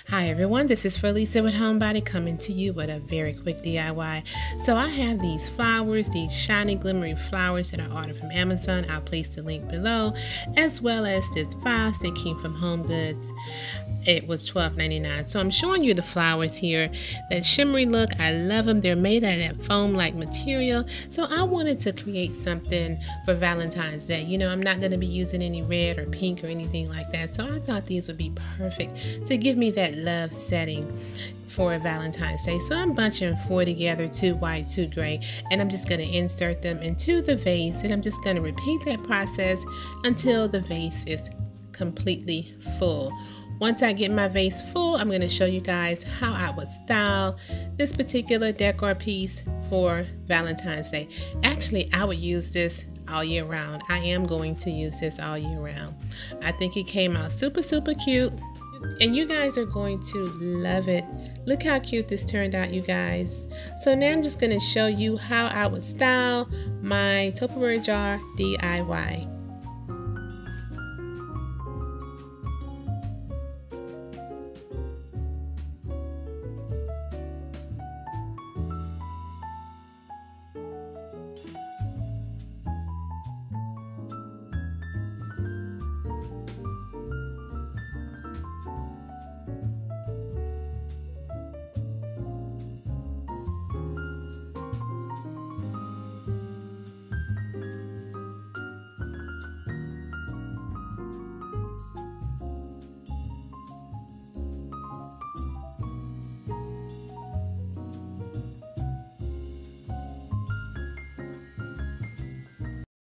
Hi everyone, this is Felisa with Homebody coming to you with a very quick DIY. So I have these flowers, these shiny glittery flowers that I ordered from Amazon. I'll place the link below, as well as this vase that came from Home Goods. It was $12.99. So I'm showing you the flowers here. That shimmery look, I love them. They're made out of that foam-like material. So I wanted to create something for Valentine's Day. You know, I'm not going to be using any red or pink or anything like that. So I thought these would be perfect to give me that love setting for Valentine's Day. So I'm bunching 4 together, 2 white, 2 gray, and I'm just going to insert them into the vase, and I'm just going to repeat that process until the vase is completely full. Once I get my vase full, I'm going to show you guys how I would style this particular decor piece for Valentine's Day. Actually, I would use this all year round. I am going to use this all year round. I think it came out super cute, and you guys are going to love it. Look how cute this turned out, you guys. So now I'm just going to show you how I would style my Tupperware jar DIY.